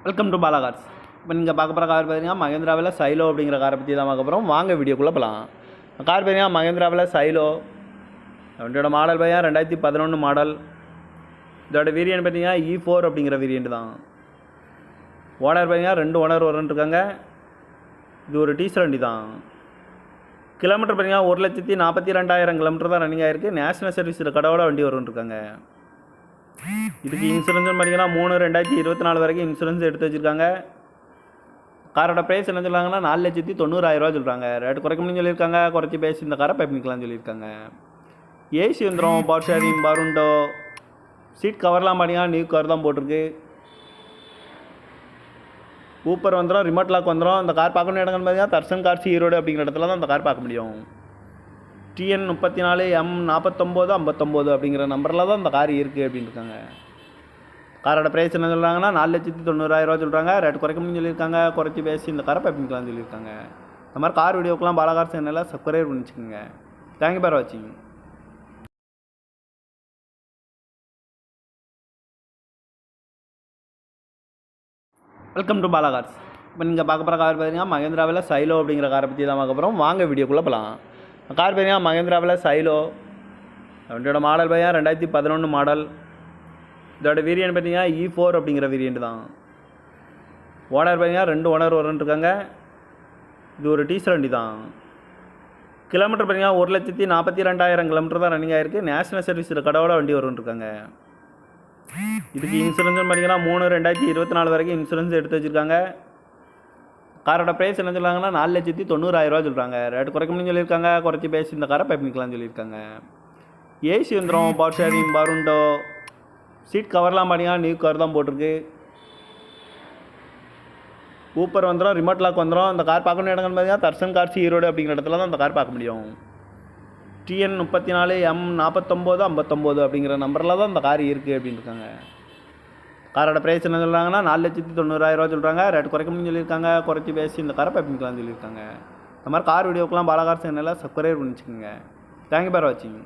Welcome to Bala cars. இப்போ நீங்கள் பார்க்க போகிற கார் பார்த்தீங்கன்னா மகேந்திராவில் சைலோ அப்படிங்கிற காரை பற்றி தான் பார்க்க போகிறோம். வாங்க வீடியோக்குள்ளே போகலாம். கார் பார்த்தீங்கன்னா மகேந்திராவில் சைலோ. வண்டியோட மாடல் பார்த்தீங்கன்னா 2011 மாடல். இதோட வேரியன்ட் பார்த்தீங்கன்னா E4 அப்படிங்கிற வேரியன்ட் தான். ஓனர் பார்த்தீங்கன்னா 2 ஓனர் இருக்காங்க. இது ஒரு டீசல் வண்டி தான். கிலோமீட்டர் பார்த்தீங்கன்னா 1,42,000 கிலோமீட்டர் தான் ரன்னிங் ஆகிருக்கு. நேஷனல் சர்வீஸில் கடவுள வண்டி இருக்காங்க. இதுக்கு இன்சூரன்ஸ் பார்த்தீங்கன்னா 3/2024 வரைக்கும் இன்சூரன்ஸ் எடுத்து வச்சுருக்காங்க. காரோட ப்ரைஸ் என்ன சொல்கிறாங்கன்னா 4,90,000 சொல்கிறாங்க. ரேட்டு குறைக்கணும்னு சொல்லியிருக்காங்க. குறைச்சி பேசி இந்த காரை பண்ணிக்கலாம்னு சொல்லியிருக்காங்க. ஏசி வந்துடும், பவர் ஷேரிங், பருண்டோ, சீட் கவர்லாம் பார்த்தீங்கன்னா நியூ கவர் தான் போட்டிருக்கு. ஊப்பர் வந்துடும், ரிமோட் லாக் வந்துடும். இந்த கார் பார்க்கணும் இடங்கள்னு பார்த்தீங்கன்னா தர்சன் கார்ஸ் ஈரோடு அப்படிங்கிற இடத்துல தான் இந்த கார் பார்க்க முடியும். TN 34 M49 59 அப்படிங்கிற நம்பரில் தான் இந்த கார் இருக்குது அப்படின்னு இருக்காங்க. காரோட ப்ரைஸ் என்ன சொல்கிறாங்கன்னா 4,90,000 சொல்கிறாங்க. ரேட்டு குறைக்கணும்னு சொல்லியிருக்காங்க. குறைச்சி பேசி இந்த காரை பண்ணிக்கலாம்னு சொல்லியிருக்காங்க. இந்த மாதிரி கார் வீடியோக்கெலாம் பாலா கார்ஸ் சேனலில் சப்ஸ்கிரைப் பண்ணி வச்சுக்கோங்க. தேங்க்யூ ஃபார் வாட்சிங். Welcome to Bala cars. இப்போ நீங்கள் பார்க்க போகிற கார் பார்த்தீங்கன்னா மகேந்திராவில் சைலோ அப்படிங்கிற காரை பற்றி தான் பார்க்க போகிறோம். வாங்க வீடியோக்குள்ளே போகலாம். கார் பார்த்தீங்கன்னா மகேந்திராவில் சைலோ. வண்டியோட மாடல் பார்த்தீங்கன்னா 2011 மாடல். இதோட வேரியன்ட் பார்த்தீங்கன்னா E4 அப்படிங்கிற வேரியன்ட் தான். ஓனர் பார்த்தீங்கன்னா 2 ஓனர் இருக்காங்க. இது ஒரு டீசல் வண்டி தான். கிலோமீட்டர் பார்த்தீங்கன்னா 1,42,000 கிலோமீட்டர் தான் ரன்னிங் ஆகிருக்கு. நேஷனல் சர்வீஸில் கடவுள வண்டி இருக்காங்க. இதுக்கு இன்சூரன்ஸ் பார்த்தீங்கன்னா 3/2024 வரைக்கும் இன்சூரன்ஸ் எடுத்து வச்சுருக்காங்க. காரோட ப்ரைஸ் என்ன சொல்கிறாங்கன்னா 4,90,000 சொல்கிறாங்க. ரேட்டு குறைக்கணும்னு சொல்லியிருக்காங்க. குறைச்சி பேசி இந்த காரை பண்ணிக்கலாம்னு சொல்லியிருக்காங்க. ஏசி வந்துடும், பவர் ஷேரிங், பருண்டோ, சீட் கவர்லாம் பார்த்தீங்கன்னா நியூ கவர் தான் போட்டிருக்கு. ஊப்பர் வந்துடும், ரிமோட் லாக் வந்துடும். இந்த கார் பார்க்கணும் இடங்கள்னு பார்த்தீங்கன்னா தர்சன் கார்ஸ் ஈரோடு அப்படிங்கிற இடத்துல தான் இந்த கார் பார்க்க முடியும். TN 34 M49 59 அப்படிங்கிற நம்பரில் தான் இந்த கார் இருக்குது அப்படின்னு இருக்காங்க. காரோட ப்ரைஸ் என்ன சொல்கிறாங்கன்னா 4,90,000 சொல்கிறாங்க. ரேட்டு குறைக்கணும்னு சொல்லியிருக்காங்க. குறைச்சி பேசி இந்த காரை பண்ணிக்கலாம்னு சொல்லியிருக்காங்க. இந்த மாதிரி கார் வீடியோக்கெலாம் பாலா கார்ஸ் சேனலில் சப்ஸ்கிரைப் பண்ணி வச்சுக்கோங்க. தேங்க்யூ ஃபார் வாட்சிங்.